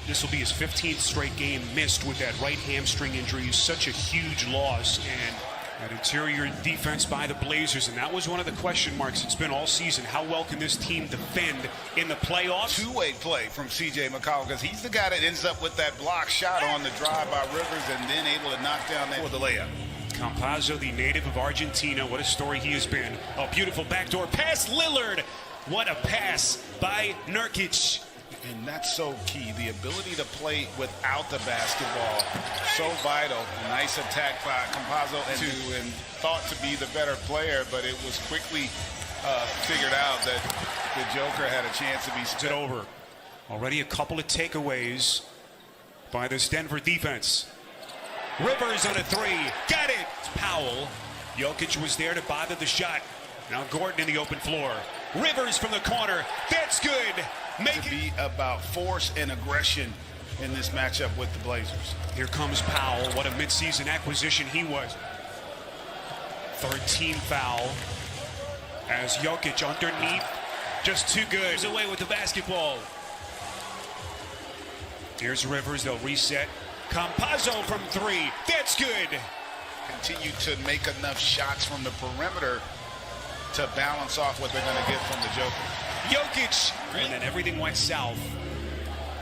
This will be his 15th straight game missed with that right hamstring injury. Such a huge loss. And that interior defense by the Blazers, and that was one of the question marks it's been all season. How well can this team defend in the playoffs? Two-way play from C.J. McCollum, because he's the guy that ends up with that block shot on the drive by Rivers and then able to knock down that with the layup. Campazzo, the native of Argentina, what a story he has been. A beautiful backdoor pass, Lillard. What a pass by Nurkic. And that's so key, the ability to play without the basketball, so vital. A nice attack by Campazzo and thought to be the better player, but it was quickly figured out that the Joker had a chance to be split over. Already a couple of takeaways by this Denver defense. Rivers on a three, got it. It's Powell. Jokic was there to bother the shot. Now Gordon in the open floor. Rivers from the corner, that's good. To be about force and aggression in this matchup with the Blazers. Here comes Powell. What a midseason acquisition he was. Third team foul as Jokic underneath. Just too good. He's away with the basketball. Here's Rivers. They'll reset. Campazzo from three. That's good. Continue to make enough shots from the perimeter to balance off what they're going to get from the Joker. Jokic, and then everything went south.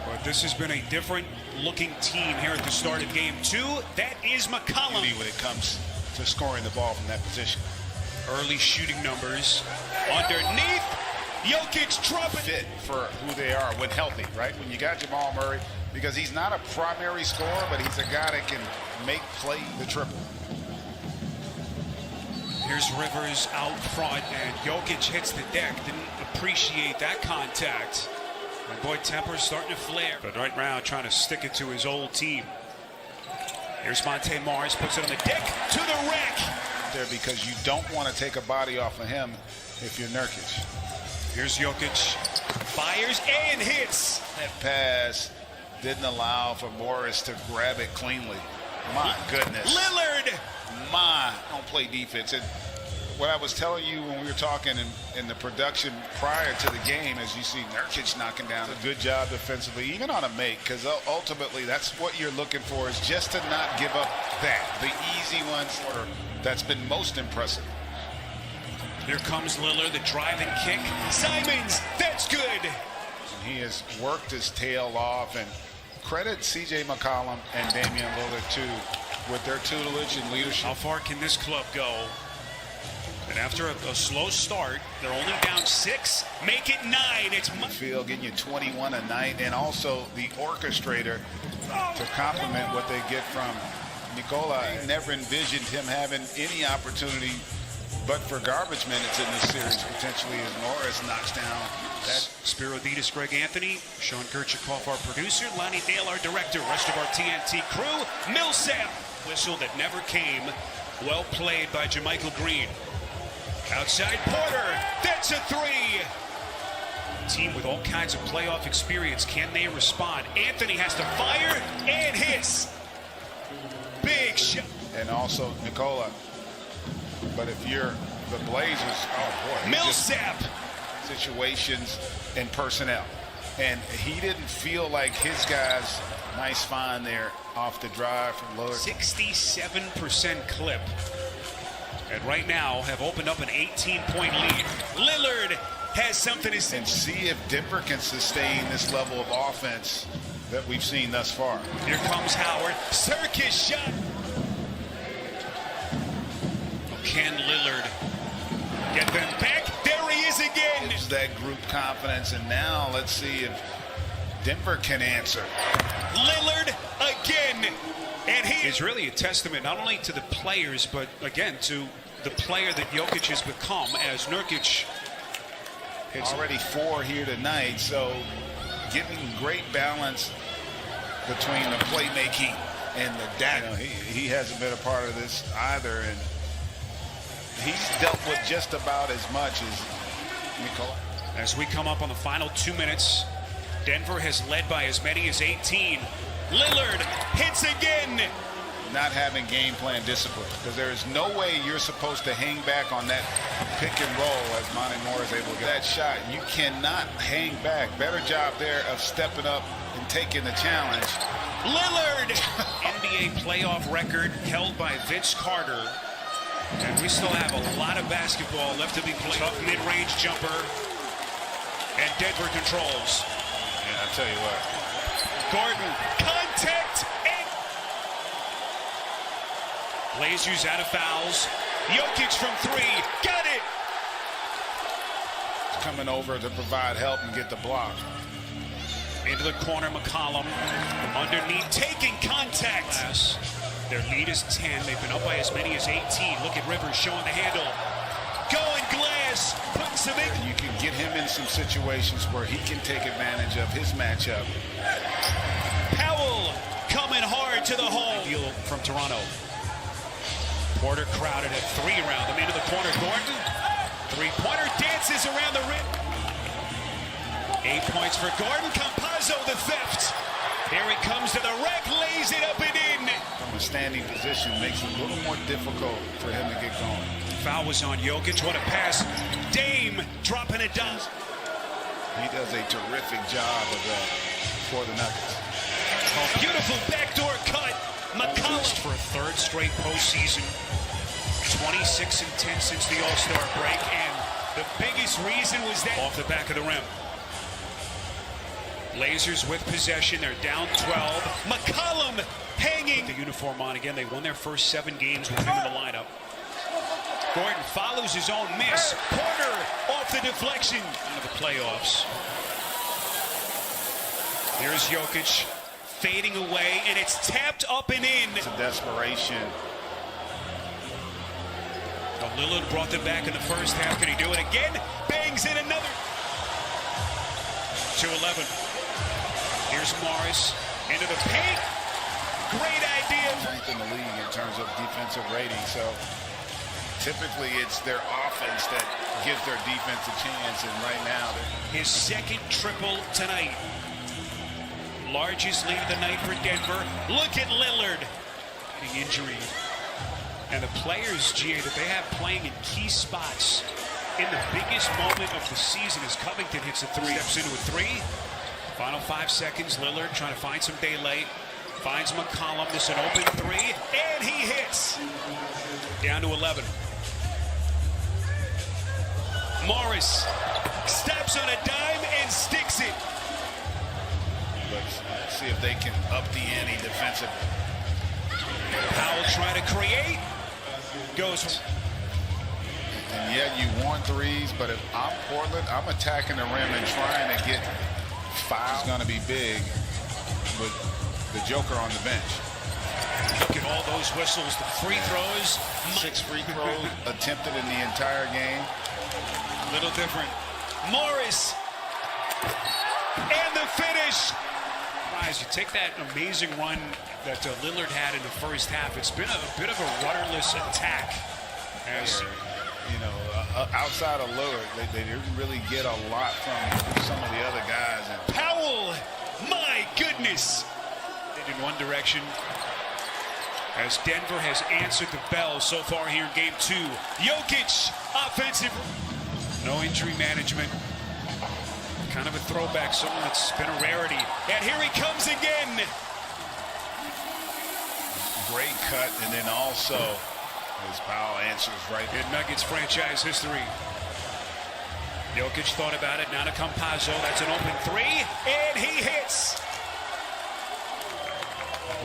But this has been a different looking team here at the start of game two. That is McCollum. When it comes to scoring the ball from that position. Early shooting numbers. Underneath, Jokic trumpet. Fit for who they are when healthy, right? When you got Jamal Murray, because he's not a primary scorer, but he's a guy that can make play the triple. Here's Rivers out front, and Jokic hits the deck. Didn't appreciate that contact. My boy Temper's starting to flare. But right now, trying to stick it to his old team. Here's Monte Morris, puts it on the deck, to the rack. There, because you don't want to take a body off of him if you're Nurkic. Here's Jokic, fires and hits. That pass didn't allow for Morris to grab it cleanly. My goodness. Lillard. Don't play defense. And what I was telling you when we were talking in the production prior to the game, as you see Nurkic knocking down a good job defensively, even on a make, because ultimately that's what you're looking for, is just to not give up the easy ones. That's been most impressive. Here comes Lillard, the driving kick. Simons, that's good. He has worked his tail off, and credit C.J. McCollum and Damian Lillard too, with their tutelage and leadership. How far can this club go? And after a slow start, they're only down 6. Make it 9. It's field getting you 21 a night, and also the orchestrator to complement what they get from Nikola. I never envisioned him having any opportunity but for garbage minutes in this series, potentially, as Morris knocks down that. Spiro Ditas, Greg Anthony, Sean Kirchikoff, our producer, Lonnie Dale, our director, rest of our TNT crew. Millsap, whistle that never came. Well played by JaMychal Green. Outside Porter, that's a three. Team with all kinds of playoff experience. Can they respond? Anthony has to fire and hits. Big shot. And also Nikola. But if you're the Blazers, oh boy. Millsap. Situations and personnel. And he didn't feel like his guys, nice find there off the drive from Lillard. 67% clip. And right now have opened up an 18-point lead. Lillard has something to say. And see if Denver can sustain this level of offense that we've seen thus far. Here comes Howard. Circus shot. Can Lillard get them back? There he is again. It's that group confidence, and now let's see if Denver can answer. Lillard again. And he is really a testament not only to the players, but again to the player that Jokic has become as Nurkic hits. Already 4 here tonight, so giving great balance between the playmaking and the data. He hasn't been a part of this either, and he's dealt with just about as much as Nikola. As we come up on the final 2 minutes, Denver has led by as many as 18. Lillard hits again. Not having game plan discipline, because there is no way you're supposed to hang back on that pick and roll as Monte Morris is able to get that shot. You cannot hang back. Better job there of stepping up and taking the challenge. Lillard, NBA playoff record held by Vince Carter. And we still have a lot of basketball left to be played. Tough mid-range jumper. And Denver controls. Yeah, I tell you what. Gordon, contact, and Blazers out of fouls. Jokic from three, got it. Coming over to provide help and get the block. Into the corner, McCollum. Underneath, taking contact. Their lead is 10. They've been up by as many as 18. Look at Rivers showing the handle. Going glass, putting some in. You can get him in some situations where he can take advantage of his matchup. Powell coming hard to the hole. Deal from Toronto. Porter crowded at three around them. Into the corner, Gordon. Three-pointer dances around the rim. 8 points for Gordon. Campazzo the theft. Here he comes to the rack, lays it up and in. From a standing position makes it a little more difficult for him to get going. Foul was on Jokic. What a pass. Dame dropping it down. He does a terrific job of that for the Nuggets. Oh, beautiful backdoor cut. McCollum for a third straight postseason. 26 and 10 since the All-Star break, and the biggest reason was that off the back of the rim. Blazers with possession. They're down 12. McCollum hanging. The uniform on again. They won their first 7 games with him in the lineup. Gordon follows his own miss. Porter off the deflection. Into the playoffs. Here's Jokic fading away, and it's tapped up and in. It's a desperation. Lillard brought them back in the first half. Can he do it again? Bangs in another. 2-11. Here's Morris into the paint. Great idea. Ninth in the league in terms of defensive rating. So typically it's their offense that gives their defense a chance. And right now, his second triple tonight. Largest lead of the night for Denver. Look at Lillard. Getting injury. And the players, GA, that they have playing in key spots in the biggest moment of the season as Covington hits a three. Steps into a three. Final 5 seconds. Lillard trying to find some daylight. Finds McCollum. This is an open three. And he hits. Down to 11. Morris steps on a dime and sticks it. Let's see if they can up the ante defensively. Powell trying to create. Goes. And yeah, you want threes, but if I'm Portland, I'm attacking the rim and trying to get foul. It's going to be big with the Joker on the bench. Look at all those whistles, the free throws. 6 free throws attempted in the entire game. A little different. Morris. And the finish. Guys, you take that amazing run that Lillard had in the first half. It's been a bit of a rudderless attack. As you know, outside of Lillard, they didn't really get a lot from some of the other guys. And Powell, my goodness. In one direction, as Denver has answered the bell so far here in game 2. Jokic, offensive. No injury management. Kind of a throwback, something that's been a rarity. And here he comes again. Great cut, and then also his Powell answers right in Nuggets franchise history. Jokic thought about it. Now to Campazzo. That's an open three, and he hits.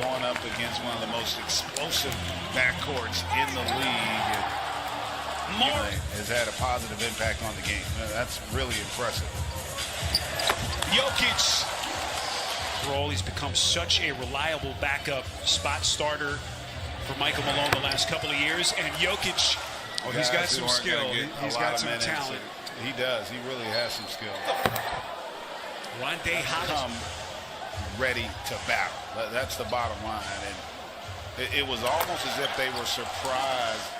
Going up against one of the most explosive backcourts in the league. Has had a positive impact on the game. That's really impressive. Jokic. Role, he's become such a reliable backup spot starter for Michael Malone the last couple of years. And Jokic, oh, he's got some skill. He's got some talent. He does. He really has some skill. Rondé Hollis. Ready to battle. That's the bottom line. And it was almost as if they were surprised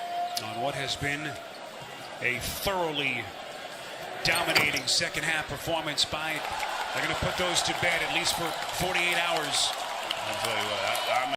on what has been a thoroughly dominating second half performance by. They're going to put those to bed at least for 48 hours. I'll tell you what,